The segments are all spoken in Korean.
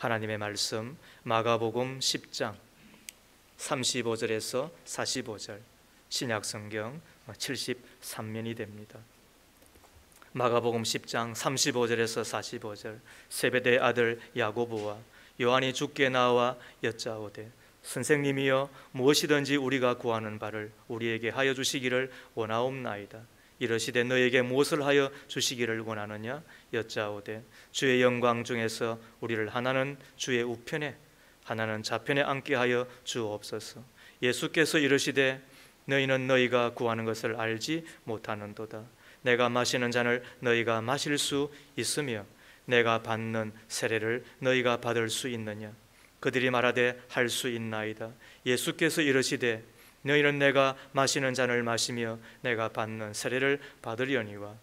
하나님의 말씀 마가복음 10장 35절에서 45절, 신약성경 73면이 됩니다. 마가복음 10장 35절에서 45절, 세베대의 아들 야고보와 요한이 주께 나와 여짜오되 선생님이여 무엇이든지 우리가 구하는 바를 우리에게 하여 주시기를 원하옵나이다. 이러시되 너에게 무엇을 하여 주시기를 원하느냐 여짜오되 주의 영광 중에서 우리를 하나는 주의 우편에 하나는 좌편에 앉게 하여 주옵소서. 예수께서 이르시되 너희는 너희가 구하는 것을 알지 못하는도다. 내가 마시는 잔을 너희가 마실 수 있으며 내가 받는 세례를 너희가 받을 수 있느냐. 그들이 말하되 할 수 있나이다. 예수께서 이르시되 너희는 내가 마시는 잔을 마시며 내가 받는 세례를 받으려니와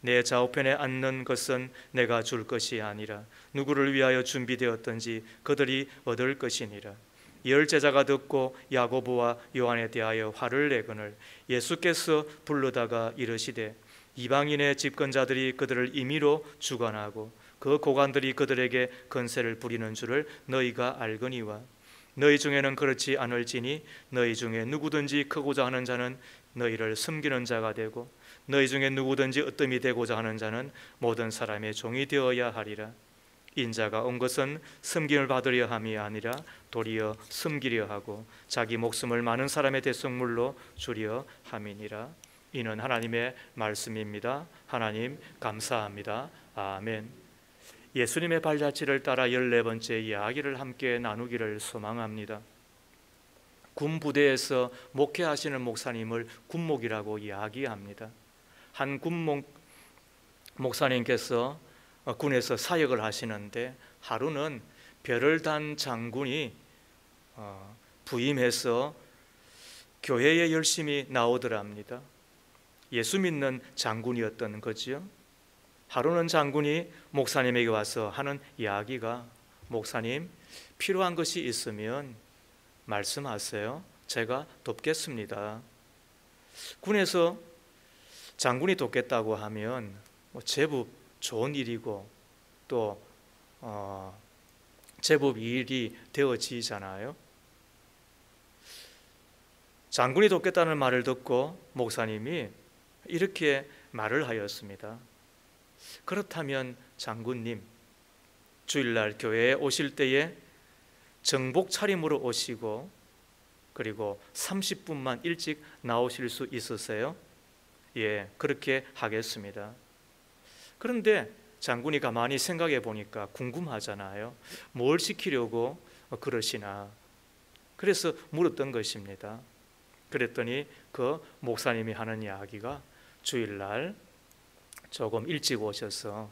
내 좌우편에 앉는 것은 내가 줄 것이 아니라 누구를 위하여 준비되었든지 그들이 얻을 것이니라. 열 제자가 듣고 야고보와 요한에 대하여 화를 내거늘 예수께서 부르다가 이르시되 이방인의 집권자들이 그들을 임의로 주관하고 그 고관들이 그들에게 건세를 부리는 줄을 너희가 알거니와 너희 중에는 그렇지 않을지니 너희 중에 누구든지 크고자 하는 자는 너희를 섬기는 자가 되고 너희 중에 누구든지 으뜸이 되고자 하는 자는 모든 사람의 종이 되어야 하리라. 인자가 온 것은 섬김을 받으려 함이 아니라 도리어 섬기려 하고 자기 목숨을 많은 사람의 대속물로 주려 함이니라. 이는 하나님의 말씀입니다. 하나님 감사합니다. 아멘. 예수님의 발자취를 따라 14번째 이야기를 함께 나누기를 소망합니다. 군부대에서 목회하시는 목사님을 군목이라고 이야기합니다. 한 군목 목사님께서 군에서 사역을 하시는데 하루는 별을 단 장군이 부임해서 교회에 열심히 나오더랍니다. 예수 믿는 장군이었던 거지요. 하루는 장군이 목사님에게 와서 하는 이야기가 목사님 필요한 것이 있으면 말씀하세요. 제가 돕겠습니다. 군에서 장군이 돕겠다고 하면 제법 좋은 일이고 또 제법 일이 되어지잖아요. 장군이 돕겠다는 말을 듣고 목사님이 이렇게 말을 하였습니다. 그렇다면 장군님, 주일날 교회에 오실 때에 정복 차림으로 오시고 그리고 30분만 일찍 나오실 수 있으세요? 예, 그렇게 하겠습니다. 그런데 장군이 가만히 생각해 보니까 궁금하잖아요. 뭘 시키려고 그러시나. 그래서 물었던 것입니다. 그랬더니 그 목사님이 하는 이야기가 주일날 조금 일찍 오셔서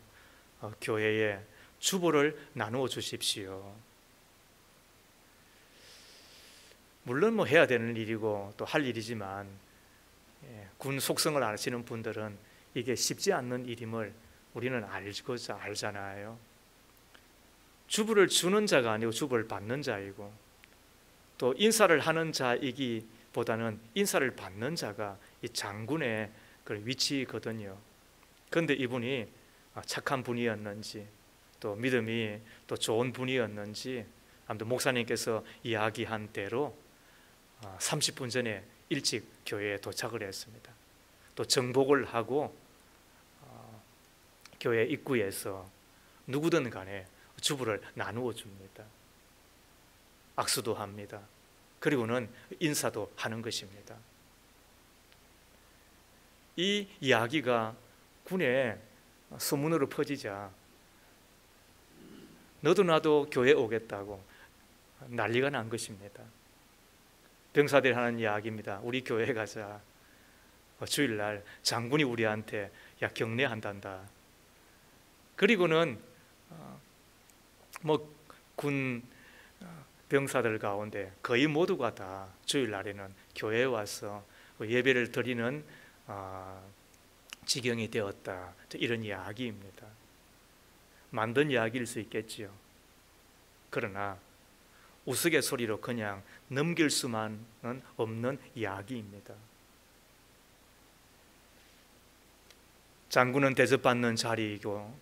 교회에 주보를 나누어 주십시오. 물론 해야 되는 일이고 또 할 일이지만 군 속성을 아시는 분들은 이게 쉽지 않는 일임을 우리는 알잖아요. 주보를 주는 자가 아니고 주보를 받는 자이고 또 인사를 하는 자이기보다는 인사를 받는 자가 이 장군의 그 위치거든요. 그런데 이분이 착한 분이었는지 또 믿음이 또 좋은 분이었는지 아무튼 목사님께서 이야기한 대로 30분 전에 일찍 교회에 도착을 했습니다. 또 정복을 하고 교회 입구에서 누구든 간에 주보를 나누어 줍니다. 악수도 합니다. 그리고는 인사도 하는 것입니다. 이 이야기가 군에 소문으로 퍼지자 너도 나도 교회 오겠다고 난리가 난 것입니다. 병사들이 하는 이야기입니다. 우리 교회 가자. 주일날 장군이 우리한테 격려한단다. 그리고는 군 병사들 가운데 거의 모두가 다 주일날에는 교회에 와서 예배를 드리는 지경이 되었다. 이런 이야기입니다. 만든 이야기일 수 있겠지요. 그러나 우스갯소리로 그냥 넘길 수만은 없는 이야기입니다. 장군은 대접받는 자리이고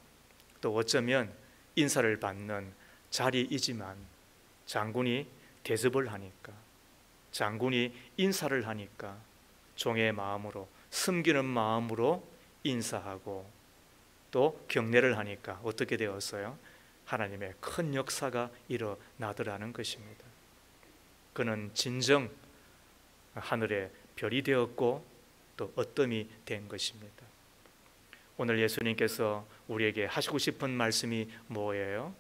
또 어쩌면 인사를 받는 자리이지만 장군이 대접을 하니까, 장군이 인사를 하니까 종의 마음으로, 섬기는 마음으로 인사하고 또 경례를 하니까 어떻게 되었어요? 하나님의 큰 역사가 일어나더라는 것입니다. 그는 진정 하늘의 별이 되었고 또 어뜸이 된 것입니다. 오늘 예수님께서 우리에게 하시고 싶은 말씀이 뭐예요?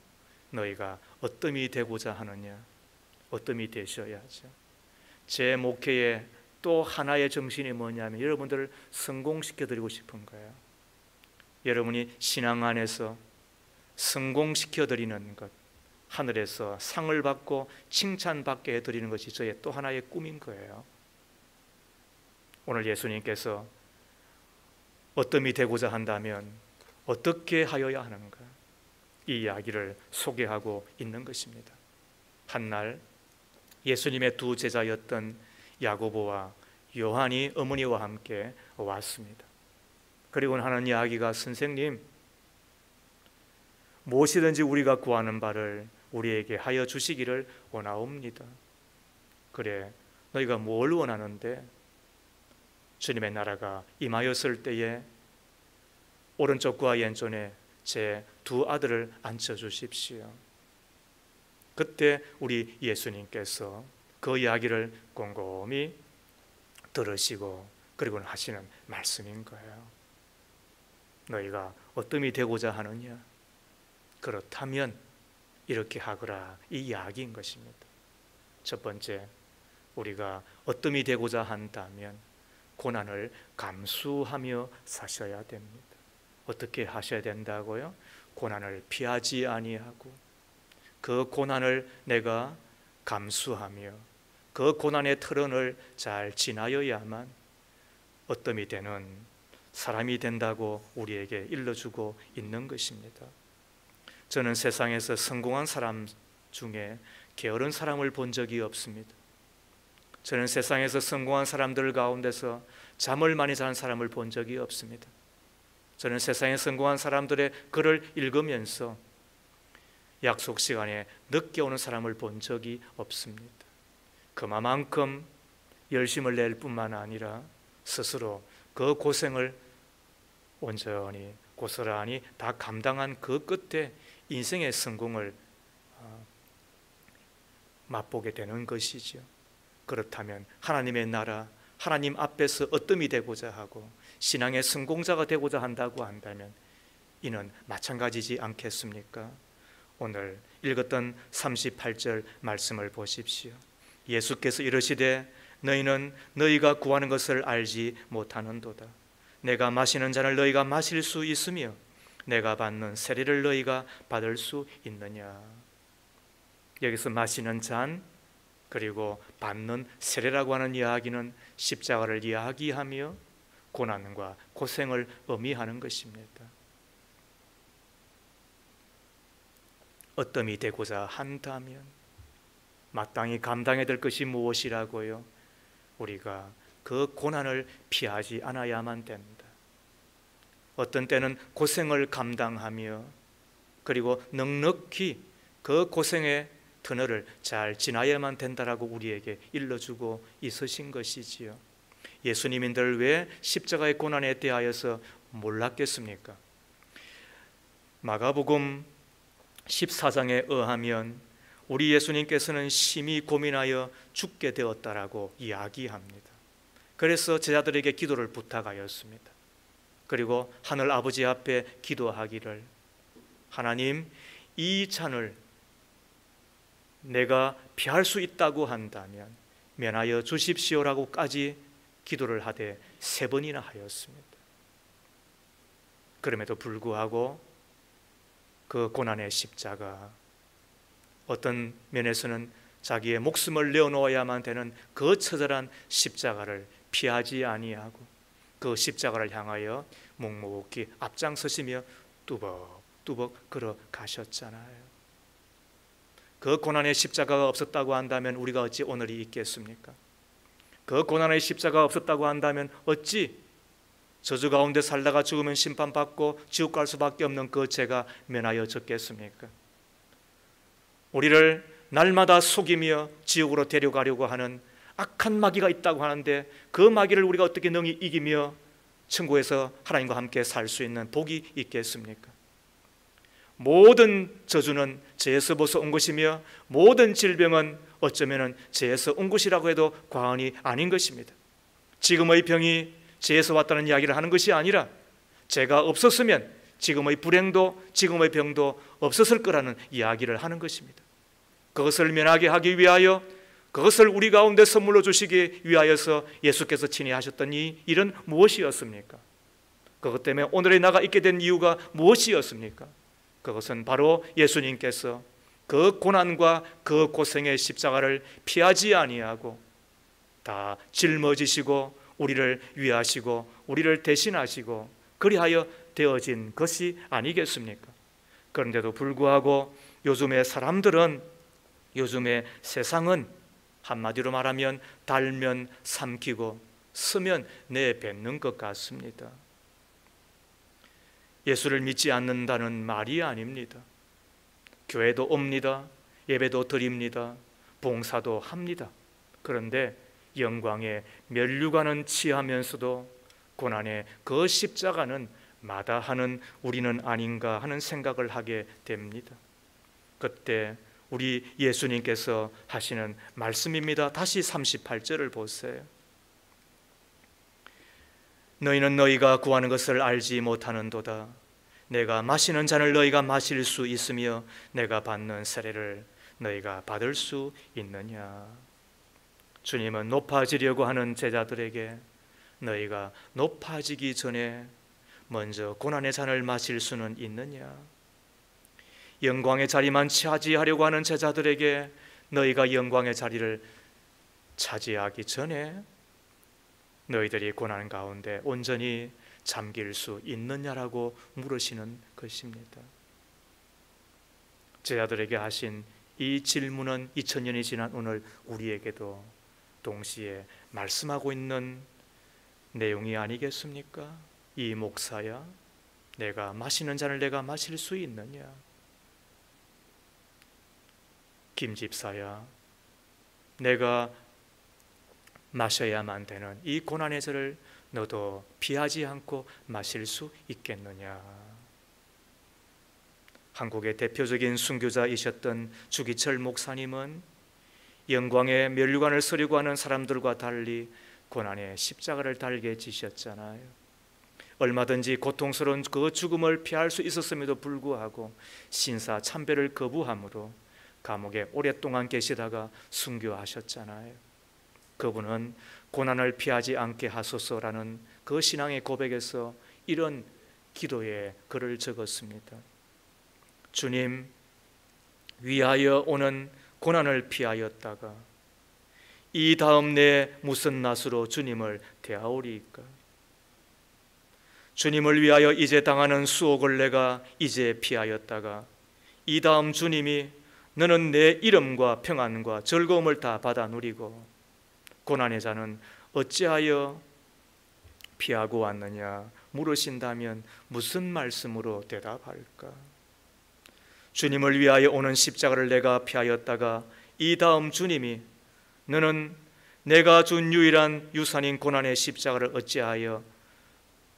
너희가 어뜸이 되고자 하느냐? 어뜸이 되셔야죠. 제 목회의 또 하나의 정신이 뭐냐면 여러분들을 성공시켜드리고 싶은 거예요. 여러분이 신앙 안에서 성공시켜드리는 것, 하늘에서 상을 받고 칭찬받게 해드리는 것이 저의 또 하나의 꿈인 거예요. 오늘 예수님께서 어뜸이 되고자 한다면 어떻게 하여야 하는가, 이 이야기를 소개하고 있는 것입니다. 한날 예수님의 두 제자였던 야고보와 요한이 어머니와 함께 왔습니다. 그리고 하는 이야기가, 선생님, 무엇이든지 우리가 구하는 바를 우리에게 하여 주시기를 원하옵니다. 그래, 너희가 뭘 원하는데? 주님의 나라가 임하였을 때에 오른쪽과 왼쪽에 제 두 아들을 앉혀주십시오. 그때 우리 예수님께서 그 이야기를 곰곰이 들으시고 그리고 하시는 말씀인 거예요. 너희가 어뜸이 되고자 하느냐? 그렇다면 이렇게 하거라, 이 이야기인 것입니다. 첫 번째, 우리가 어뜸이 되고자 한다면 고난을 감수하며 사셔야 됩니다. 어떻게 하셔야 된다고요? 고난을 피하지 아니하고 그 고난을 내가 감수하며 그 고난의 터널을 잘 지나야만 어뜸이 되는 사람이 된다고 우리에게 일러주고 있는 것입니다. 저는 세상에서 성공한 사람 중에 게으른 사람을 본 적이 없습니다. 저는 세상에서 성공한 사람들 가운데서 잠을 많이 자는 사람을 본 적이 없습니다. 저는 세상에 성공한 사람들의 글을 읽으면서 약속 시간에 늦게 오는 사람을 본 적이 없습니다. 그만큼 열심을 낼 뿐만 아니라 스스로 그 고생을 온전히 고스란히 다 감당한 그 끝에 인생의 성공을 맛보게 되는 것이죠. 그렇다면 하나님의 나라, 하나님 앞에서 어뜸이 되고자 하고 신앙의 성공자가 되고자 한다고 한다면 이는 마찬가지지 않겠습니까? 오늘 읽었던 38절 말씀을 보십시오. 예수께서 이르시되 너희는 너희가 구하는 것을 알지 못하는도다. 내가 마시는 잔을 너희가 마실 수 있으며 내가 받는 세례를 너희가 받을 수 있느냐. 여기서 마시는 잔 그리고 받는 세례라고 하는 이야기는 십자가를 이야기하며 고난과 고생을 의미하는 것입니다. 어뜸이 되고자 한다면 마땅히 감당해야 될 것이 무엇이라고요? 우리가 그 고난을 피하지 않아야만 된다. 어떤 때는 고생을 감당하며 그리고 넉넉히 그 고생의 터널을 잘 지나야만 된다라고 우리에게 일러주고 있으신 것이지요. 예수님인들 왜 십자가의 고난에 대하여서 몰랐겠습니까? 마가복음 14장에 의하면 우리 예수님께서는 심히 고민하여 죽게 되었다라고 이야기합니다. 그래서 제자들에게 기도를 부탁하였습니다. 그리고 하늘 아버지 앞에 기도하기를, 하나님, 이 잔을 내가 피할 수 있다고 한다면 면하여 주십시오라고까지 기도를 하되 3번이나 하였습니다. 그럼에도 불구하고 그 고난의 십자가, 어떤 면에서는 자기의 목숨을 내어놓아야만 되는 그 처절한 십자가를 피하지 아니하고 그 십자가를 향하여 묵묵히 앞장서시며 뚜벅뚜벅 걸어가셨잖아요. 그 고난의 십자가가 없었다고 한다면 우리가 어찌 오늘이 있겠습니까? 그 고난의 십자가가 없었다고 한다면 어찌 저주 가운데 살다가 죽으면 심판받고 지옥 갈 수밖에 없는 그 죄가 면하여졌겠습니까? 우리를 날마다 속이며 지옥으로 데려가려고 하는 악한 마귀가 있다고 하는데, 그 마귀를 우리가 어떻게 능히 이기며 천국에서 하나님과 함께 살 수 있는 복이 있겠습니까? 모든 저주는 죄에서 벌써 온 것이며, 모든 질병은 어쩌면 죄에서 온 것이라고 해도 과언이 아닌 것입니다. 지금의 병이 죄에서 왔다는 이야기를 하는 것이 아니라, 죄가 없었으면 지금의 불행도 지금의 병도 없었을 거라는 이야기를 하는 것입니다. 그것을 면하게 하기 위하여, 그것을 우리 가운데 선물로 주시기 위하여서 예수께서 친히 하셨던 이 일은 무엇이었습니까? 그것 때문에 오늘의 나가 있게 된 이유가 무엇이었습니까? 그것은 바로 예수님께서 그 고난과 그 고생의 십자가를 피하지 아니하고 다 짊어지시고 우리를 위하시고 우리를 대신하시고 그리하여 되어진 것이 아니겠습니까? 그런데도 불구하고 요즘의 사람들은, 요즘의 세상은 한마디로 말하면 달면 삼키고 쓰면 내뱉는 것 같습니다. 예수를 믿지 않는다는 말이 아닙니다. 교회도 옵니다. 예배도 드립니다. 봉사도 합니다. 그런데 영광의 면류관은 취하면서도 고난의 그 십자가는 마다하는 우리는 아닌가 하는 생각을 하게 됩니다. 그때 우리 예수님께서 하시는 말씀입니다. 다시 38절을 보세요. 너희는 너희가 구하는 것을 알지 못하는도다. 내가 마시는 잔을 너희가 마실 수 있으며 내가 받는 세례를 너희가 받을 수 있느냐. 주님은 높아지려고 하는 제자들에게 너희가 높아지기 전에 먼저 고난의 잔을 마실 수는 있느냐. 영광의 자리만 차지하려고 하는 제자들에게 너희가 영광의 자리를 차지하기 전에 너희들이 고난 가운데 온전히 잠길 수 있느냐라고 물으시는 것입니다. 제자들에게 하신 이 질문은 2000년이 지난 오늘 우리에게도 동시에 말씀하고 있는 내용이 아니겠습니까? 이 목사야, 내가 마시는 잔을 내가 마실 수 있느냐? 김 집사야, 내가 마셔야만 되는 이 고난의 잔을 너도 피하지 않고 마실 수 있겠느냐? 한국의 대표적인 순교자이셨던 주기철 목사님은 영광의 면류관을 서려고 하는 사람들과 달리 고난의 십자가를 달게 지셨잖아요. 얼마든지 고통스러운 그 죽음을 피할 수 있었음에도 불구하고 신사 참배를 거부함으로 감옥에 오랫동안 계시다가 순교하셨잖아요. 그분은 고난을 피하지 않게 하소서라는 그 신앙의 고백에서 이런 기도의 글을 적었습니다. 주님, 위하여 오는 고난을 피하였다가 이 다음 내 무슨 낯으로 주님을 대하오리이까? 주님을 위하여 이제 당하는 수옥을 내가 이제 피하였다가 이 다음 주님이 너는 내 이름과 평안과 즐거움을 다 받아 누리고 고난의 자는 어찌하여 피하고 왔느냐 물으신다면 무슨 말씀으로 대답할까? 주님을 위하여 오는 십자가를 내가 피하였다가 이 다음 주님이 너는 내가 준 유일한 유산인 고난의 십자가를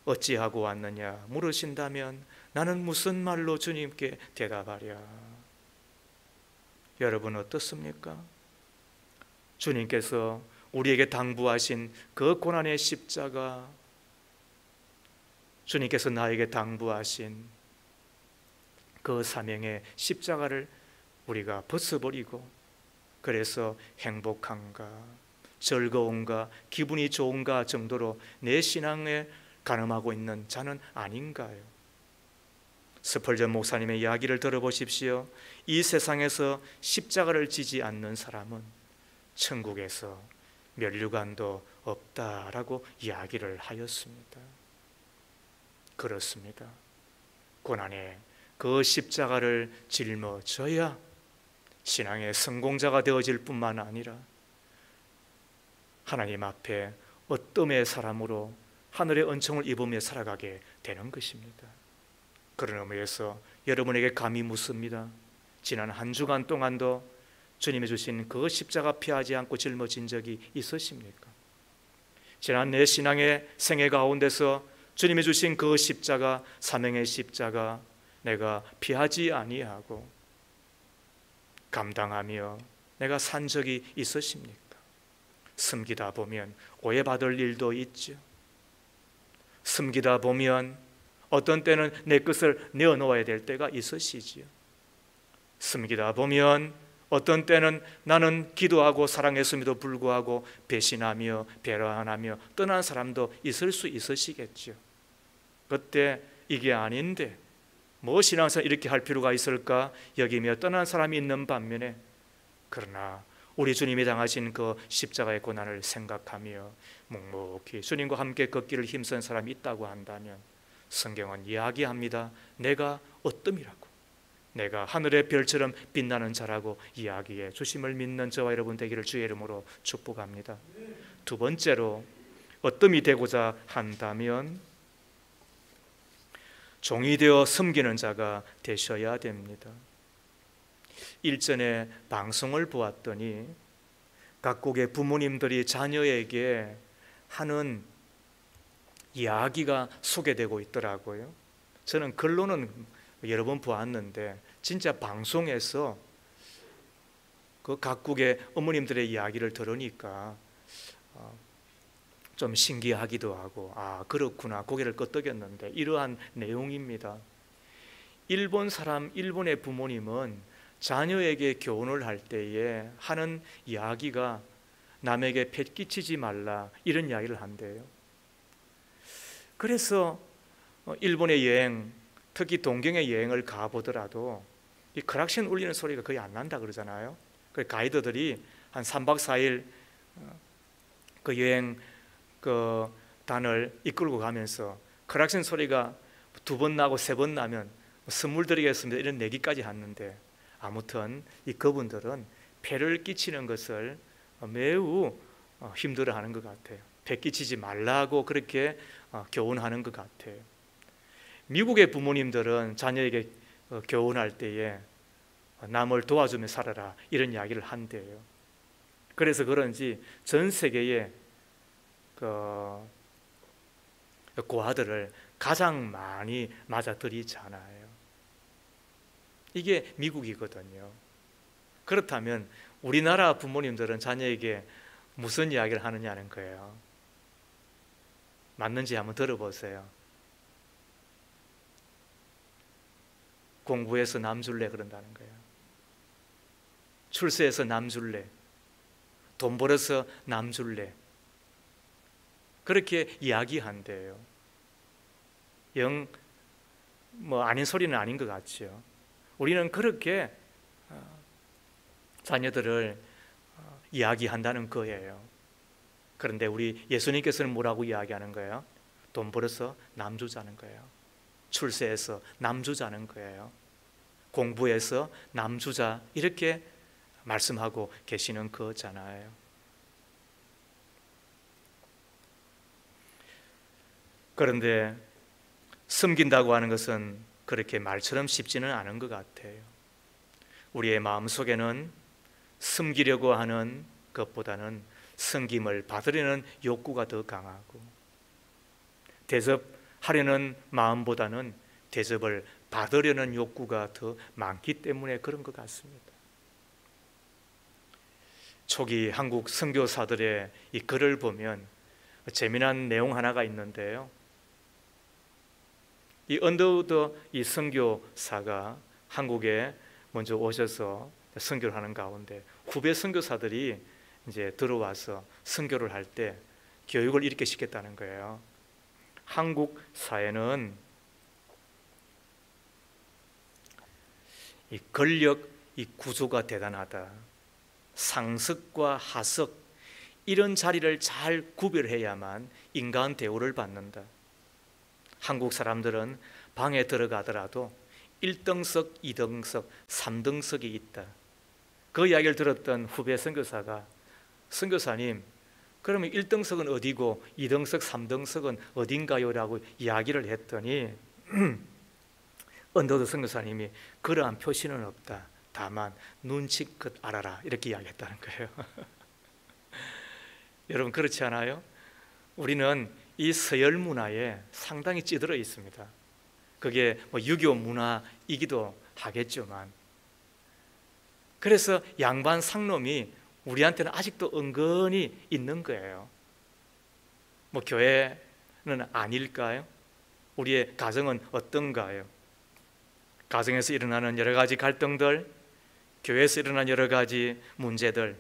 어찌하고 왔느냐 물으신다면 나는 무슨 말로 주님께 대답하랴? 여러분 어떻습니까? 주님께서 우리에게 당부하신 그 고난의 십자가, 주님께서 나에게 당부하신 그 사명의 십자가를 우리가 벗어버리고 그래서 행복한가, 즐거운가, 기분이 좋은가 정도로 내 신앙에 가늠하고 있는 자는 아닌가요? 스펄전 목사님의 이야기를 들어보십시오. 이 세상에서 십자가를 지지 않는 사람은 천국에서 면류관도 없다라고 이야기를 하였습니다. 그렇습니다. 고난의 그 십자가를 짊어져야 신앙의 성공자가 되어질 뿐만 아니라 하나님 앞에 어떠한 사람으로 하늘의 은총을 입으며 살아가게 되는 것입니다. 그런 의미에서 여러분에게 감히 묻습니다. 지난 한 주간 동안도 주님이 주신 그 십자가 피하지 않고 짊어진 적이 있으십니까? 지난 내 신앙의 생애 가운데서 주님이 주신 그 십자가, 사명의 십자가 내가 피하지 아니하고 감당하며 내가 산 적이 있으십니까? 숨기다 보면 오해받을 일도 있죠. 숨기다 보면 어떤 때는 내 것을 내어놓아야 될 때가 있으시지요. 숨기다 보면 어떤 때는 나는 기도하고 사랑했음에도 불구하고 배신하며 배려하며 떠난 사람도 있을 수 있으시겠죠. 그때 이게 아닌데 뭐 신앙생활 이렇게 할 필요가 있을까 여기며 떠난 사람이 있는 반면에, 그러나 우리 주님이 당하신 그 십자가의 고난을 생각하며 묵묵히 주님과 함께 걷기를 힘쓴 사람이 있다고 한다면 성경은 이야기합니다. 내가 어뜸이라고, 내가 하늘의 별처럼 빛나는 자라고 이야기해 주심을 믿는 저와 여러분 되기를 주의 이름으로 축복합니다. 두 번째로 어뜸이 되고자 한다면 종이 되어 섬기는 자가 되셔야 됩니다. 일전에 방송을 보았더니 각국의 부모님들이 자녀에게 하는 이야기가 소개되고 있더라고요. 저는 글로는 여러 번 보았는데 진짜 방송에서 그 각국의 어머님들의 이야기를 들으니까 좀 신기하기도 하고, 아 그렇구나 고개를 끄덕였는데 이러한 내용입니다. 일본의 부모님은 자녀에게 교훈을 할 때에 하는 이야기가 남에게 폐 끼치지 말라 이런 이야기를 한대요. 그래서 일본의 여행, 특히 동경의 여행을 가보더라도 이 크락션 울리는 소리가 거의 안 난다 그러잖아요. 그 가이드들이 한 3박 4일 그 여행 그 단을 이끌고 가면서 크락션 소리가 2번 나고 3번 나면 선물 드리겠습니다 이런 내기까지 하는데, 아무튼 이 그분들은 폐를 끼치는 것을 매우 힘들어하는 것 같아요. 폐 끼치지 말라고 그렇게 교훈하는 것 같아요. 미국의 부모님들은 자녀에게 교훈할 때에 남을 도와주며 살아라 이런 이야기를 한대요. 그래서 그런지 전 세계에 고아들을 가장 많이 맞아들이잖아요. 이게 미국이거든요. 그렇다면 우리나라 부모님들은 자녀에게 무슨 이야기를 하느냐는 거예요. 맞는지 한번 들어보세요. 공부해서 남 줄래 그런다는 거예요. 출세해서 남 줄래, 돈 벌어서 남 줄래, 그렇게 이야기한대요. 영 아닌 소리는 아닌 것 같죠. 우리는 그렇게 자녀들을 이야기한다는 거예요. 그런데 우리 예수님께서는 뭐라고 이야기하는 거예요? 돈 벌어서 남 주자는 거예요. 출세해서 남 주자는 거예요. 공부해서 남 주자 이렇게 말씀하고 계시는 거잖아요. 그런데 섬긴다고 하는 것은 그렇게 말처럼 쉽지는 않은 것 같아요. 우리의 마음속에는 섬기려고 하는 것보다는 섬김을 받으려는 욕구가 더 강하고, 대접하려는 마음보다는 대접을 받으려는 욕구가 더 많기 때문에 그런 것 같습니다. 초기 한국 선교사들의 이 글을 보면 재미난 내용 하나가 있는데요. 이 언더우드 이 선교사가 한국에 먼저 오셔서 선교를 하는 가운데 후배 선교사들이 이제 들어와서 선교를 할 때 교육을 이렇게 시켰다는 거예요. 한국 사회는 이 권력 이 구조가 대단하다. 상석과 하석 이런 자리를 잘 구별해야만 인간 대우를 받는다. 한국 사람들은 방에 들어가더라도 1등석, 2등석, 3등석이 있다. 그 이야기를 들었던 후배 선교사가 선교사님 그러면 1등석은 어디고 2등석, 3등석은 어딘가요? 라고 이야기를 했더니 언더우드 선교사님이 그러한 표시는 없다. 다만 눈치껏 알아라 이렇게 이야기했다는 거예요. 여러분 그렇지 않아요? 우리는 이 서열 문화에 상당히 찌들어 있습니다. 그게 유교 문화이기도 하겠지만, 그래서 양반 상놈이 우리한테는 아직도 은근히 있는 거예요. 교회는 아닐까요? 우리의 가정은 어떤가요? 가정에서 일어나는 여러 가지 갈등들, 교회에서 일어나는 여러 가지 문제들,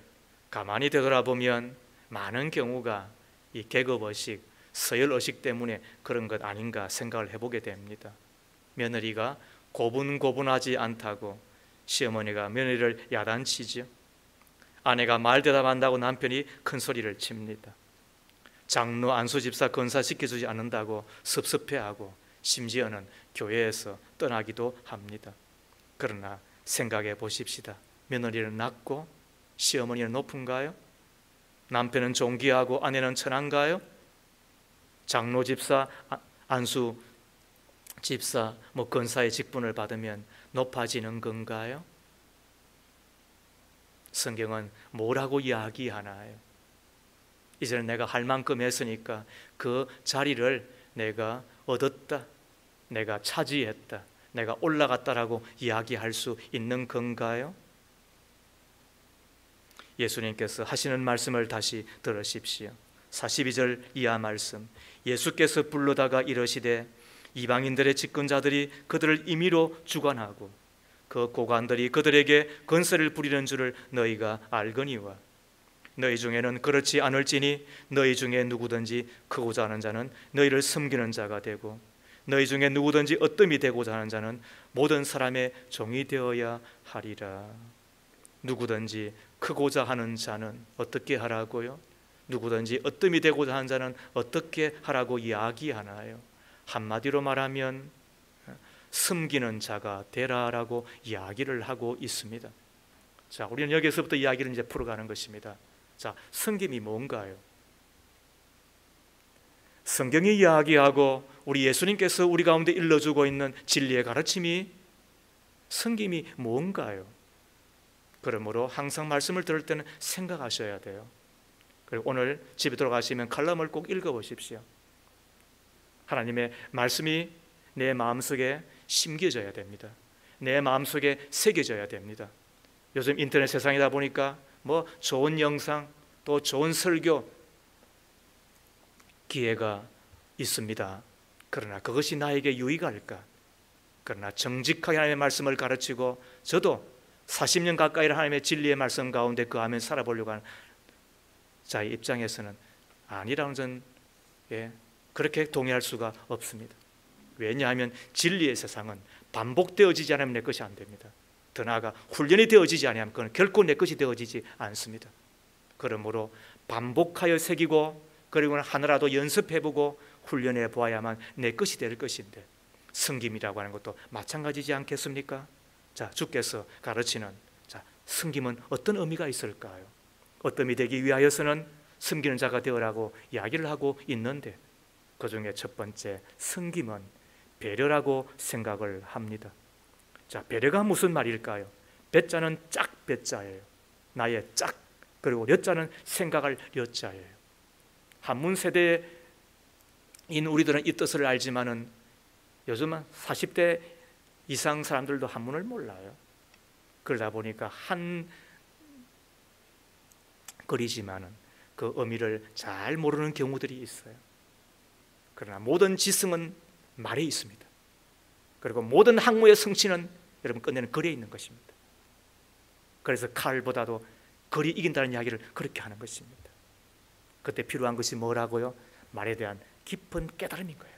가만히 되돌아보면 많은 경우가 이 계급의식, 서열의식 때문에 그런 것 아닌가 생각을 해보게 됩니다. 며느리가 고분고분하지 않다고 시어머니가 며느리를 야단치죠. 아내가 말 대답한다고 남편이 큰 소리를 칩니다. 장로 안수집사 건사시켜주지 않는다고 섭섭해하고 심지어는 교회에서 떠나기도 합니다. 그러나 생각해 보십시다. 며느리는 낮고 시어머니는 높은가요? 남편은 존귀하고 아내는 천한가요? 장로 집사, 안수 집사, 건사의 직분을 받으면 높아지는 건가요? 성경은 뭐라고 이야기하나요? 이제는 내가 할 만큼 했으니까 그 자리를 내가 얻었다, 내가 차지했다, 내가 올라갔다라고 이야기할 수 있는 건가요? 예수님께서 하시는 말씀을 다시 들으십시오. 42절 이하 말씀, 예수께서 불러다가 이르시되 이방인들의 집권자들이 그들을 임의로 주관하고 그 고관들이 그들에게 건세를 부리는 줄을 너희가 알거니와 너희 중에는 그렇지 않을지니 너희 중에 누구든지 크고자 하는 자는 너희를 섬기는 자가 되고 너희 중에 누구든지 어뜸이 되고자 하는 자는 모든 사람의 종이 되어야 하리라. 누구든지 크고자 하는 자는 어떻게 하라고요? 누구든지 어뜸이 되고자 하는 자는 어떻게 하라고 이야기하나요? 한마디로 말하면 섬기는 자가 되라라고 이야기를 하고 있습니다. 자, 우리는 여기서부터 이야기를 이제 풀어가는 것입니다. 자, 섬김이 뭔가요? 성경이 이야기하고 우리 예수님께서 우리 가운데 일러주고 있는 진리의 가르침이 섬김이 뭔가요? 그러므로 항상 말씀을 들을 때는 생각하셔야 돼요. 그리고 오늘 집에 들어가시면 칼럼을 꼭 읽어보십시오. 하나님의 말씀이 내 마음속에 심겨져야 됩니다. 내 마음속에 새겨져야 됩니다. 요즘 인터넷 세상이다 보니까 좋은 영상 또 좋은 설교 기회가 있습니다. 그러나 그것이 나에게 유익할까? 그러나 정직하게 하나님의 말씀을 가르치고 저도 40년 가까이 하나님의 진리의 말씀 가운데 거하며 살아보려고 하는 자의 입장에서는 아니라는 점 그렇게 동의할 수가 없습니다. 왜냐하면 진리의 세상은 반복되어지지 않으면 내 것이 안 됩니다. 더 나아가 훈련이 되어지지 않으면 그건 결코 내 것이 되어지지 않습니다. 그러므로 반복하여 새기고 그리고 하나라도 연습해보고 훈련해 보아야만 내 것이 될 것인데 섬김이라고 하는 것도 마찬가지지 않겠습니까? 자, 주께서 가르치는 섬김은 어떤 의미가 있을까요? 어떤 이 되기 위하여서는 섬기는 자가 되어라고 이야기를 하고 있는데 그 중에 첫 번째 섬김은 배려라고 생각을 합니다. 자, 배려가 무슨 말일까요? 배자는 짝 배자예요. 나의 짝, 그리고 려자는 생각할 려자예요. 한문 세대인 우리들은 이 뜻을 알지만은 요즘은 40대 이상 사람들도 한문을 몰라요. 그러다 보니까 한 글이지만은 그 의미를 잘 모르는 경우들이 있어요. 그러나 모든 지성은 말에 있습니다. 그리고 모든 학문의 성취는 여러분 끝내는 글에 있는 것입니다. 그래서 칼보다도 글이 이긴다는 이야기를 그렇게 하는 것입니다. 그때 필요한 것이 뭐라고요? 말에 대한 깊은 깨달음인 거예요.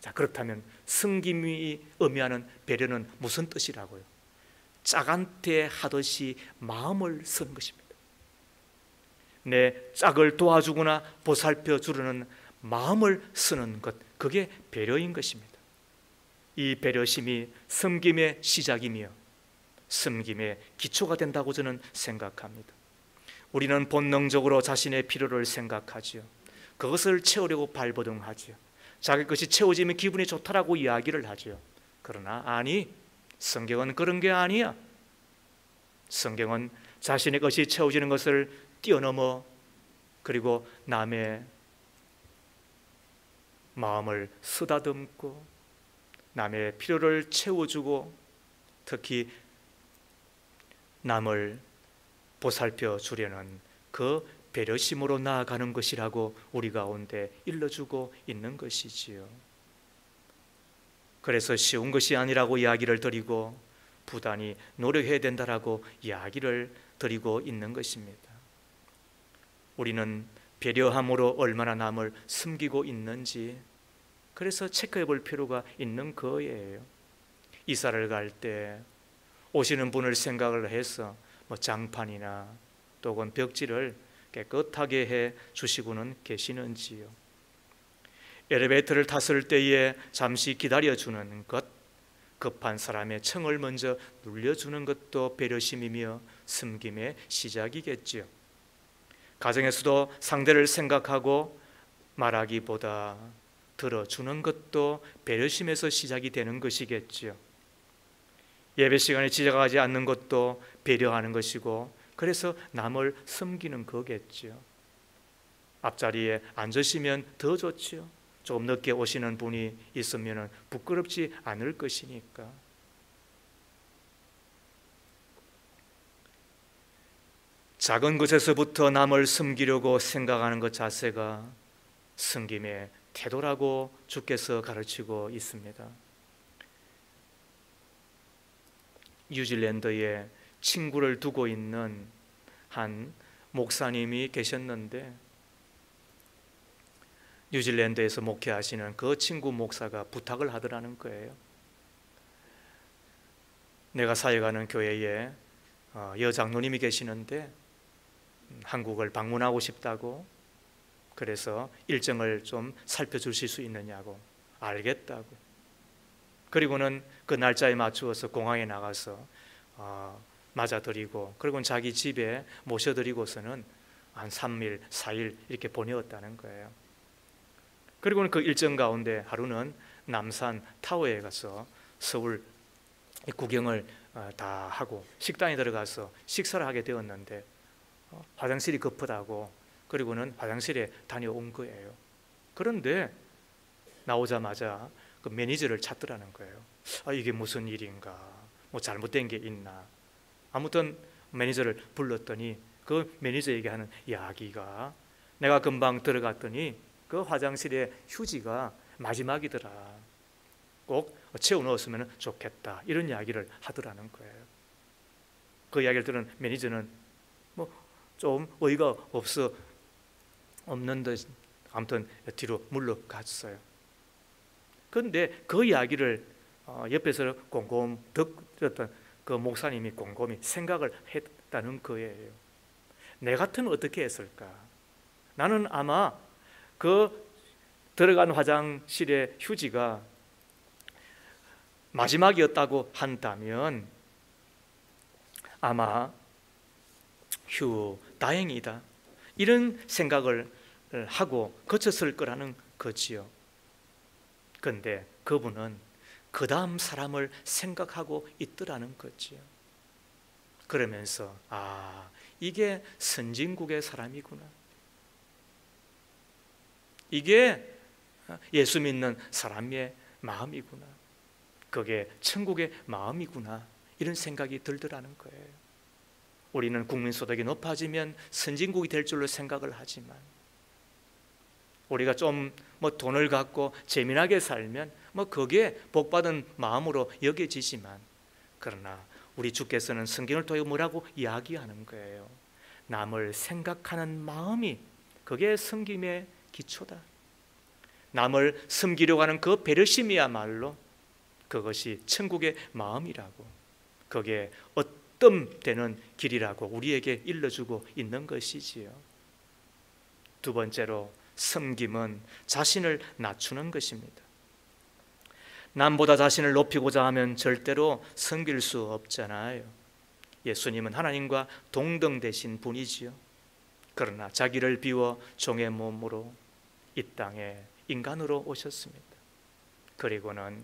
자, 그렇다면 섬김이 의미하는 배려는 무슨 뜻이라고요? 짝한테 하듯이 마음을 쓰는 것입니다. 내 짝을 도와주거나 보살펴 주려는 마음을 쓰는 것, 그게 배려인 것입니다. 이 배려심이 섬김의 시작이며 섬김의 기초가 된다고 저는 생각합니다. 우리는 본능적으로 자신의 필요를 생각하지요. 그것을 채우려고 발버둥하지요. 자기 것이 채워지면 기분이 좋다라고 이야기를 하죠. 그러나 아니, 성경은 그런 게 아니야. 성경은 자신의 것이 채워지는 것을 뛰어넘어 그리고 남의 마음을 쓰다듬고 남의 필요를 채워주고 특히 남을 보살펴 주려는 그 배려심으로 나아가는 것이라고 우리 가운데 일러주고 있는 것이지요. 그래서 쉬운 것이 아니라고 이야기를 드리고 부단히 노력해야 된다라고 이야기를 드리고 있는 것입니다. 우리는 배려함으로 얼마나 남을 숨기고 있는지 그래서 체크해 볼 필요가 있는 거예요. 이사를 갈 때 오시는 분을 생각을 해서 장판이나 또는 벽지를 깨끗하게 해 주시고는 계시는지요. 엘리베이터를 탔을 때에 잠시 기다려주는 것, 급한 사람의 층을 먼저 눌려주는 것도 배려심이며 숨김의 시작이겠지요. 가정에서도 상대를 생각하고 말하기보다 들어주는 것도 배려심에서 시작이 되는 것이겠지요. 예배 시간에 지각하지 않는 것도 배려하는 것이고 그래서 남을 섬기는 거겠지요. 앞자리에 앉으시면 더 좋지요. 조금 늦게 오시는 분이 있으면 부끄럽지 않을 것이니까. 작은 것에서부터 남을 섬기려고 생각하는 것 자체가 섬김의 태도라고 주께서 가르치고 있습니다. 뉴질랜드에 친구를 두고 있는 한 목사님이 계셨는데 뉴질랜드에서 목회하시는 그 친구 목사가 부탁을 하더라는 거예요. 내가 사역하는 교회에 여장로님이 계시는데 한국을 방문하고 싶다고, 그래서 일정을 좀 살펴주실 수 있느냐고. 알겠다고. 그리고는 그 날짜에 맞추어서 공항에 나가서 맞아드리고 그리고는 자기 집에 모셔드리고서는 한 3일, 4일 이렇게 보내었다는 거예요. 그리고는 그 일정 가운데 하루는 남산 타워에 가서 서울 구경을 다 하고 식당에 들어가서 식사를 하게 되었는데 화장실이 급하다고 그리고는 화장실에 다녀온 거예요. 그런데 나오자마자 그 매니저를 찾더라는 거예요. 이게 무슨 일인가? 뭐 잘못된 게 있나? 아무튼 매니저를 불렀더니 그 매니저에게 하는 이야기가 내가 금방 들어갔더니 그 화장실에 휴지가 마지막이더라. 꼭 채워 넣었으면 좋겠다. 이런 이야기를 하더라는 거예요. 그 이야기를 들은 매니저는 뭐 좀 어이가 없는 듯 아무튼 뒤로 물러갔어요. 그런데 그 이야기를 옆에서 곰곰 듣던 그 목사님이 곰곰이 생각을 했다는 거예요. 내 같으면 어떻게 했을까? 나는 아마 그 들어간 화장실의 휴지가 마지막이었다고 한다면 아마 다행이다 이런 생각을 하고 거쳤을 거라는 거지요. 그런데 그분은 그 다음 사람을 생각하고 있더라는 거지요. 그러면서 이게 선진국의 사람이구나. 이게 예수 믿는 사람의 마음이구나. 그게 천국의 마음이구나. 이런 생각이 들더라는 거예요. 우리는 국민소득이 높아지면 선진국이 될 줄로 생각을 하지만 우리가 좀 돈을 갖고 재미나게 살면 그게 복받은 마음으로 여겨지지만 그러나 우리 주께서는 성경을 통해 뭐라고 이야기하는 거예요. 남을 생각하는 마음이 그게 섬김의 기초다. 남을 섬기려고 하는 그 배려심이야말로 그것이 천국의 마음이라고, 그게 어뜸되는 길이라고 우리에게 일러주고 있는 것이지요. 두 번째로 섬김은 자신을 낮추는 것입니다. 남보다 자신을 높이고자 하면 절대로 섬길 수 없잖아요. 예수님은 하나님과 동등되신 분이지요. 그러나 자기를 비워 종의 몸으로 이 땅에 인간으로 오셨습니다. 그리고는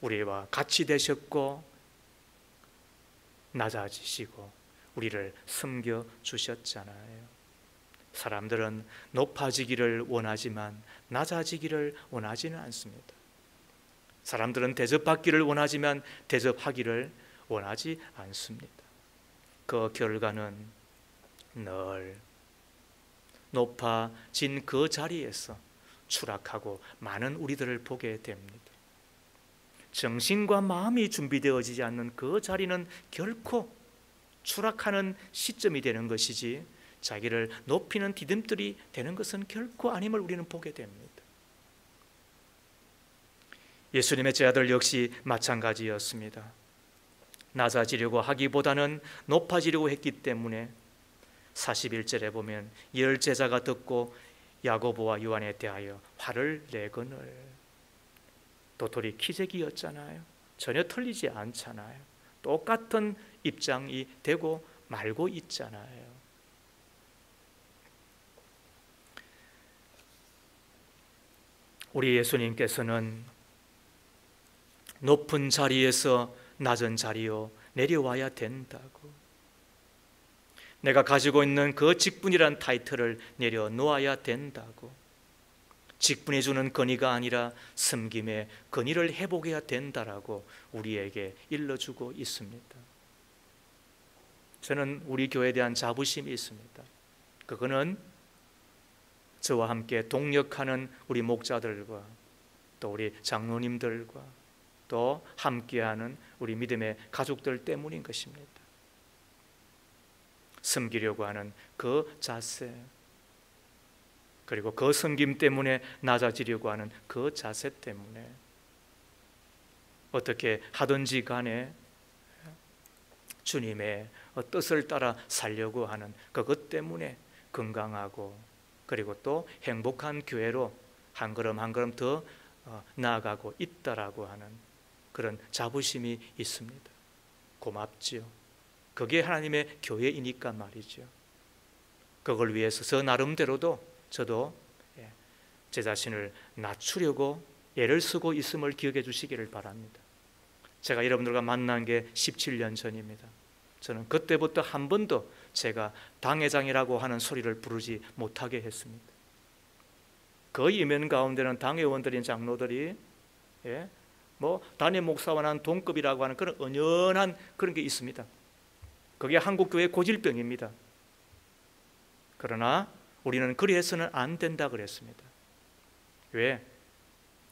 우리와 같이 되셨고 낮아지시고 우리를 섬겨 주셨잖아요. 사람들은 높아지기를 원하지만 낮아지기를 원하지는 않습니다. 사람들은 대접받기를 원하지만 대접하기를 원하지 않습니다. 그 결과는 늘 높아진 그 자리에서 추락하고 많은 우리들을 보게 됩니다. 정신과 마음이 준비되어지지 않는 그 자리는 결코 추락하는 시점이 되는 것이지 자기를 높이는 디딤돌이 되는 것은 결코 아님을 우리는 보게 됩니다. 예수님의 제자들 역시 마찬가지였습니다. 낮아지려고 하기보다는 높아지려고 했기 때문에 41절에 보면 열 제자가 듣고 야고보와 요한에 대하여 화를 내거늘. 도토리 키재기였잖아요. 전혀 틀리지 않잖아요. 똑같은 입장이 되고 말고 있잖아요. 우리 예수님께서는 높은 자리에서 낮은 자리로 내려와야 된다고, 내가 가지고 있는 그 직분이란 타이틀을 내려놓아야 된다고, 직분이 주는 권위가 아니라 섬김의 권위를 회복해야 된다라고 우리에게 일러주고 있습니다. 저는 우리 교회에 대한 자부심이 있습니다. 그거는 저와 함께 동역하는 우리 목자들과 또 우리 장로님들과 또 함께하는 우리 믿음의 가족들 때문인 것입니다. 섬기려고 하는 그 자세, 그리고 그 섬김 때문에 낮아지려고 하는 그 자세 때문에 어떻게 하든지 간에 주님의 뜻을 따라 살려고 하는 그것 때문에 건강하고 그리고 또 행복한 교회로 한 걸음 한 걸음 더 나아가고 있다라고 하는 그런 자부심이 있습니다. 고맙지요. 그게 하나님의 교회이니까 말이죠. 그걸 위해서 저 나름대로도 저도 제 자신을 낮추려고 애를 쓰고 있음을 기억해 주시기를 바랍니다. 제가 여러분들과 만난 게 17년 전입니다. 저는 그때부터 한 번도 제가 당회장이라고 하는 소리를 부르지 못하게 했습니다. 그 이면 가운데는 당회원들인 장로들이 담임 목사와 난 동급이라고 하는 그런 은연한 그런 게 있습니다. 그게 한국교회의 고질병입니다. 그러나 우리는 그리해서는 안 된다 그랬습니다. 왜?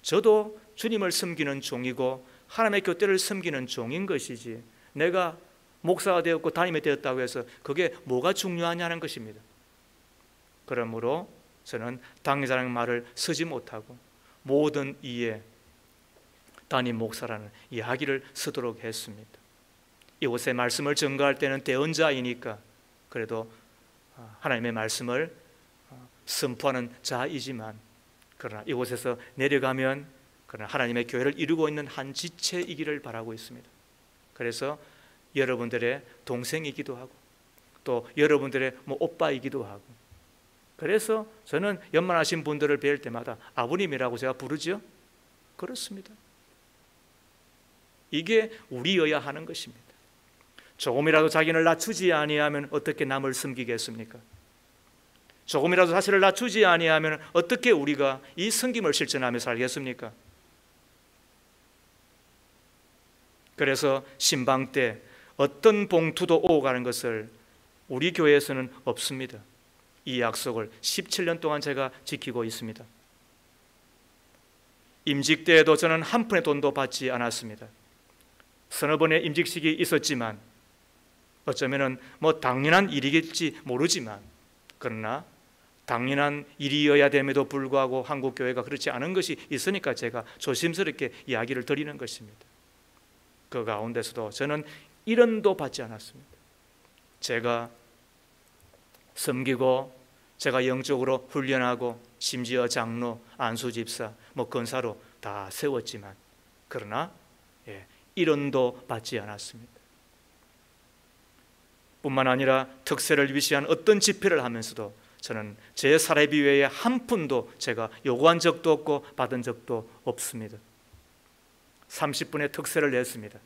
저도 주님을 섬기는 종이고 하나님의 교회를 섬기는 종인 것이지 내가 목사가 되었고 담임이 되었다고 해서 그게 뭐가 중요하냐는 것입니다. 그러므로 저는 당회자라는 말을 쓰지 못하고 모든 이에 담임 목사라는 이야기를 쓰도록 했습니다. 이곳에 말씀을 전가할 때는 대언자이니까 그래도 하나님의 말씀을 선포하는 자이지만 그러나 이곳에서 내려가면 그러나 하나님의 교회를 이루고 있는 한 지체이기를 바라고 있습니다. 그래서 여러분들의 동생이기도 하고 또 여러분들의 오빠이기도 하고 그래서 저는 연만하신 분들을 뵐 때마다 아버님이라고 제가 부르죠. 그렇습니다. 이게 우리여야 하는 것입니다. 조금이라도 자기를 낮추지 아니하면 어떻게 남을 섬기겠습니까? 조금이라도 자신을 낮추지 아니하면 어떻게 우리가 이 섬김을 실천하며 살겠습니까? 그래서 신방 때 어떤 봉투도 오고 가는 것을 우리 교회에서는 없습니다. 이 약속을 17년 동안 제가 지키고 있습니다. 임직 때에도 저는 한 푼의 돈도 받지 않았습니다. 서너 번의 임직식이 있었지만 어쩌면 당연한 일이겠지 모르지만 그러나 당연한 일이어야 됨에도 불구하고 한국 교회가 그렇지 않은 것이 있으니까 제가 조심스럽게 이야기를 드리는 것입니다. 그 가운데서도 저는 1원도 받지 않았습니다. 제가 섬기고 제가 영적으로 훈련하고 심지어 장로, 안수집사, 권사로 다 세웠지만 그러나 1원도 받지 않았습니다. 뿐만 아니라 특세를 위시한 어떤 집회를 하면서도 저는 제 사례비 외에 한 푼도 제가 요구한 적도 없고 받은 적도 없습니다. 30분의 특세를 냈습니다.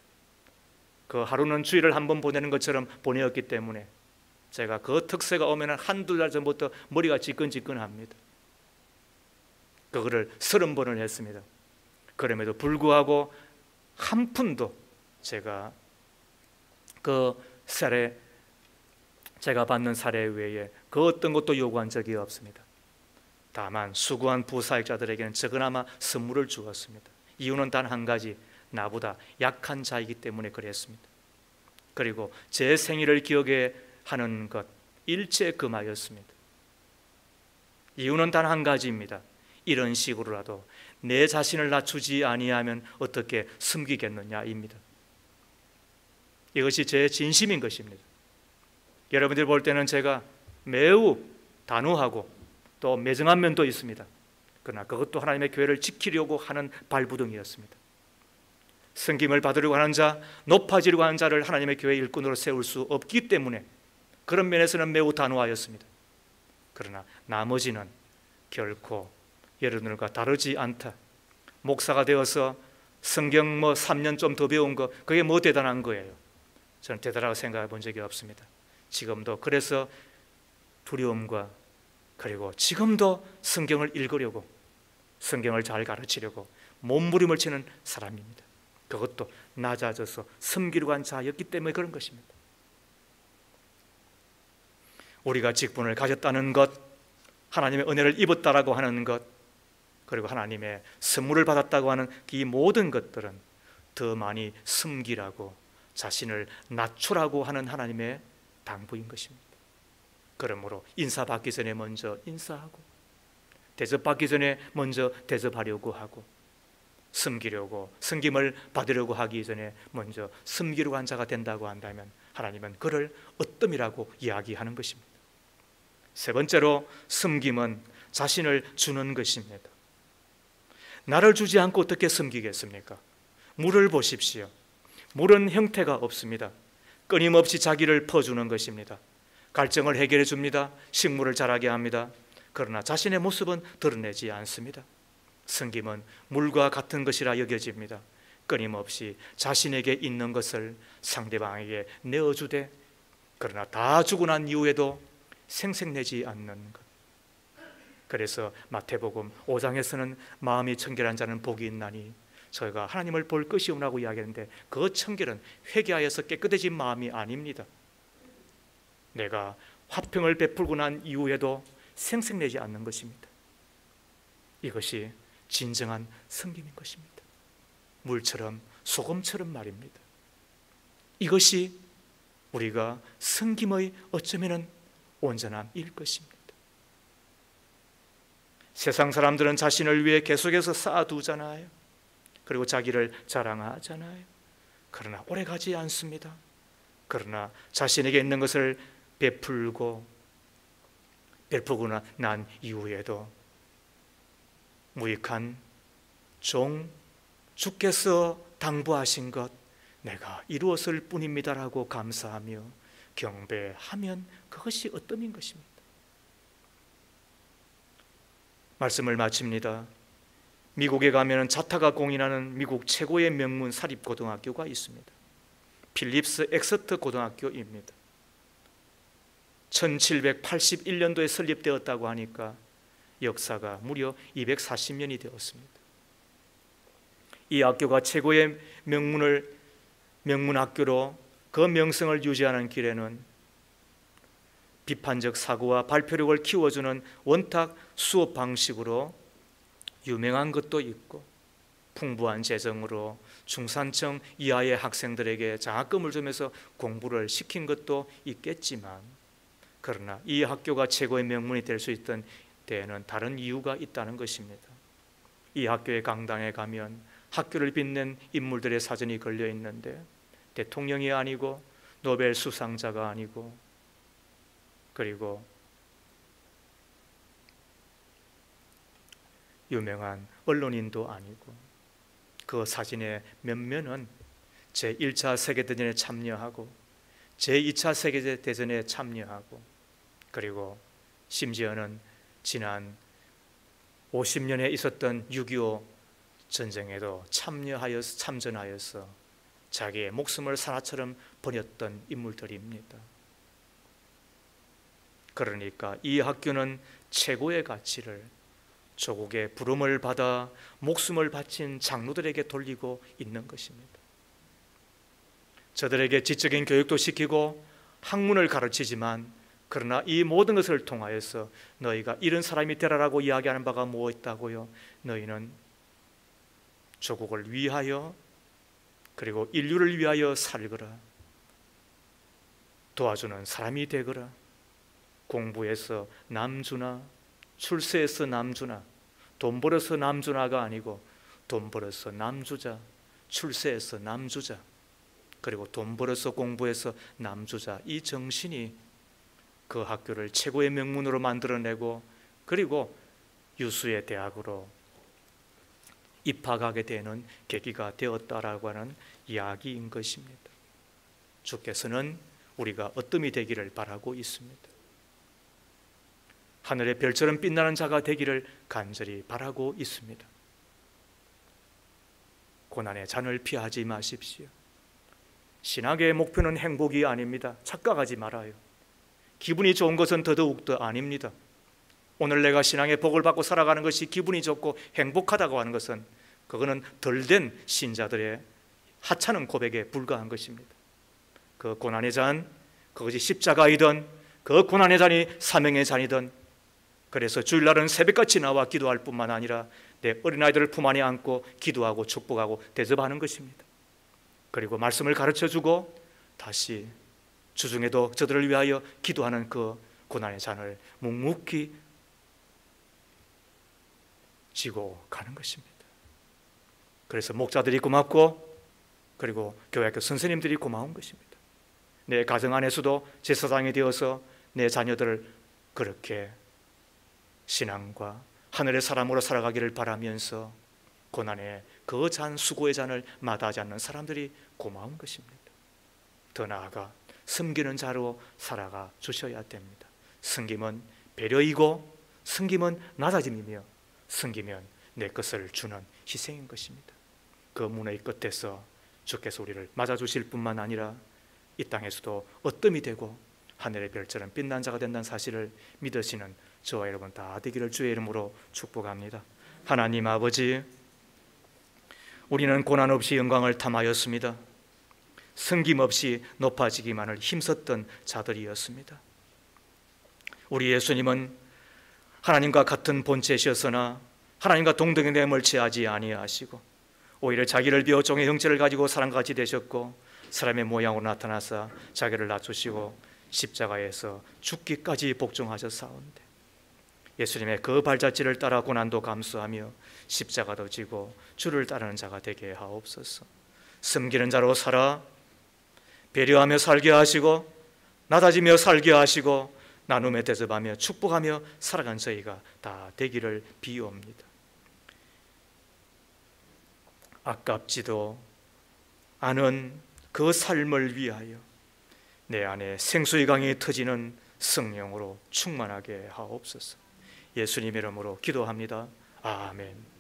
그 하루는 주일을 한 번 보내는 것처럼 보내었기 때문에 제가 그 특세가 오면 한두 달 전부터 머리가 지끈지끈합니다. 그거를 30번을 했습니다. 그럼에도 불구하고 한 푼도 제가 그 사례, 제가 받는 사례 외에 그 어떤 것도 요구한 적이 없습니다. 다만 수고한 부사역자들에게는 적으나마 선물을 주었습니다. 이유는 단 한 가지, 나보다 약한 자이기 때문에 그랬습니다. 그리고 제 생일을 기억해 하는 것 일체 금하였습니다. 이유는 단 한 가지입니다. 이런 식으로라도 내 자신을 낮추지 아니하면 어떻게 숨기겠느냐입니다. 이것이 제 진심인 것입니다. 여러분들 볼 때는 제가 매우 단호하고 또 매정한 면도 있습니다. 그러나 그것도 하나님의 교회를 지키려고 하는 발부둥이었습니다. 섬김을 받으려고 하는 자, 높아지려고 하는 자를 하나님의 교회 일꾼으로 세울 수 없기 때문에 그런 면에서는 매우 단호하였습니다. 그러나 나머지는 결코 여러분들과 다르지 않다. 목사가 되어서 성경 3년 좀 더 배운 거, 그게 뭐 대단한 거예요? 저는 대단하다고 생각해 본 적이 없습니다. 지금도 그래서 두려움과 그리고 지금도 성경을 읽으려고, 성경을 잘 가르치려고 몸부림을 치는 사람입니다. 그것도 낮아져서 섬기려고 한 자였기 때문에 그런 것입니다. 우리가 직분을 가졌다는 것, 하나님의 은혜를 입었다라고 하는 것, 그리고 하나님의 선물을 받았다고 하는 이 모든 것들은 더 많이 섬기라고, 자신을 낮추라고 하는 하나님의 당부인 것입니다. 그러므로 인사받기 전에 먼저 인사하고, 대접받기 전에 먼저 대접하려고 하고, 섬기려고, 섬김을 받으려고 하기 전에 먼저 섬기려고 한 자가 된다고 한다면 하나님은 그를 어뜸이라고 이야기하는 것입니다. 세 번째로, 섬김은 자신을 주는 것입니다. 나를 주지 않고 어떻게 섬기겠습니까? 물을 보십시오. 물은 형태가 없습니다. 끊임없이 자기를 퍼주는 것입니다. 갈증을 해결해 줍니다. 식물을 자라게 합니다. 그러나 자신의 모습은 드러내지 않습니다. 섬김은 물과 같은 것이라 여겨집니다. 끊임없이 자신에게 있는 것을 상대방에게 내어주되, 그러나 다 주고 난 이후에도 생색내지 않는 것. 그래서 마태복음 5장에서는 마음이 청결한 자는 복이 있나니 저희가 하나님을 볼 것이 없나고 이야기하는데, 그 청결은 회개하여서 깨끗해진 마음이 아닙니다. 내가 화평을 베풀고 난 이후에도 생색내지 않는 것입니다. 이것이 진정한 섬김인 것입니다. 물처럼 소금처럼 말입니다. 이것이 우리가 섬김의 어쩌면은 온전함일 것입니다. 세상 사람들은 자신을 위해 계속해서 쌓아두잖아요. 그리고 자기를 자랑하잖아요. 그러나 오래가지 않습니다. 그러나 자신에게 있는 것을 베풀고 난 이후에도 무익한 종, 주께서 당부하신 것 내가 이루었을 뿐입니다라고 감사하며 경배하면 그것이 어떠한 것입니다. 말씀을 마칩니다. 미국에 가면 자타가 공인하는 미국 최고의 명문 사립고등학교가 있습니다. 필립스 엑서터 고등학교입니다. 1781년도에 설립되었다고 하니까 역사가 무려 240년이 되었습니다. 이 학교가 최고의 명문 학교로 그 명성을 유지하는 길에는 비판적 사고와 발표력을 키워주는 원탁 수업 방식으로 유명한 것도 있고, 풍부한 재정으로 중산층 이하의 학생들에게 장학금을 주면서 공부를 시킨 것도 있겠지만, 그러나 이 학교가 최고의 명문이 될 수 있던 데에는 다른 이유가 있다는 것입니다. 이 학교의 강당에 가면 학교를 빛낸 인물들의 사진이 걸려 있는데, 대통령이 아니고 노벨 수상자가 아니고, 그리고 유명한 언론인도 아니고, 그 사진의 몇몇은 제1차 세계대전에 참여하고 제2차 세계대전에 참여하고, 그리고 심지어는 지난 50년에 있었던 6.25 전쟁에도 참전하여서 자기의 목숨을 사나처럼 버렸던 인물들입니다. 그러니까 이 학교는 최고의 가치를 조국의 부름을 받아 목숨을 바친 장로들에게 돌리고 있는 것입니다. 저들에게 지적인 교육도 시키고 학문을 가르치지만, 그러나 이 모든 것을 통하여서 너희가 이런 사람이 되라라고 이야기하는 바가 무엇이다고요? 너희는 조국을 위하여 그리고 인류를 위하여 살거라, 도와주는 사람이 되거라, 공부해서 남주나 출세해서 남주나, 돈 벌어서 남주나가 아니고 돈 벌어서 남주자, 출세해서 남주자, 그리고 돈 벌어서 공부해서 남주자, 이 정신이 그 학교를 최고의 명문으로 만들어내고 그리고 유수의 대학으로 입학하게 되는 계기가 되었다라고 하는 이야기인 것입니다. 주께서는 우리가 어뜸이 되기를 바라고 있습니다. 하늘의 별처럼 빛나는 자가 되기를 간절히 바라고 있습니다. 고난의 잔을 피하지 마십시오. 신학의 목표는 행복이 아닙니다. 착각하지 말아요. 기분이 좋은 것은 더더욱더 아닙니다. 오늘 내가 신앙의 복을 받고 살아가는 것이 기분이 좋고 행복하다고 하는 것은 그거는 덜된 신자들의 하찮은 고백에 불과한 것입니다. 그 고난의 잔, 그것이 십자가이든 그 고난의 잔이 사명의 잔이든, 그래서 주일날은 새벽같이 나와 기도할 뿐만 아니라 내 어린아이들을 품 안에 안고 기도하고 축복하고 대접하는 것입니다. 그리고 말씀을 가르쳐주고 다시 주중에도 저들을 위하여 기도하는 그 고난의 잔을 묵묵히 지고 가는 것입니다. 그래서 목자들이 고맙고 그리고 교회학교 선생님들이 고마운 것입니다. 내 가정 안에서도 제사장이 되어서 내 자녀들을 그렇게 신앙과 하늘의 사람으로 살아가기를 바라면서 고난의 그 잔, 수고의 잔을 마다하지 않는 사람들이 고마운 것입니다. 더 나아가 섬기는 자로 살아가 주셔야 됩니다. 섬김은 배려이고 섬김은 낮아짐이며 섬기면 내 것을 주는 희생인 것입니다. 그 문의 끝에서 주께서 우리를 맞아주실 뿐만 아니라 이 땅에서도 어뜸이 되고 하늘의 별처럼 빛난 자가 된다는 사실을 믿으시는 저와 여러분 다 되기를 주의 이름으로 축복합니다. 하나님 아버지, 우리는 고난 없이 영광을 탐하였습니다. 섬김 없이 높아지기만을 힘썼던 자들이었습니다. 우리 예수님은 하나님과 같은 본체시었으나 하나님과 동등됨을 취하지 아니하시고 오히려 자기를 비워 종의 형체를 가지고 사람과 같이 되셨고 사람의 모양으로 나타나사 자기를 낮추시고 십자가에서 죽기까지 복종하셨사온데, 예수님의 그 발자취를 따라 고난도 감수하며 십자가도 지고 주를 따르는 자가 되게 하옵소서. 섬기는 자로 살아 배려하며 살게 하시고 낮아지며 살게 하시고 나눔에 대접하며 축복하며 살아간 저희가 다 되기를 비옵니다. 아깝지도 않은 그 삶을 위하여 내 안에 생수의 강이 터지는 성령으로 충만하게 하옵소서. 예수님의 이름으로 기도합니다. 아멘.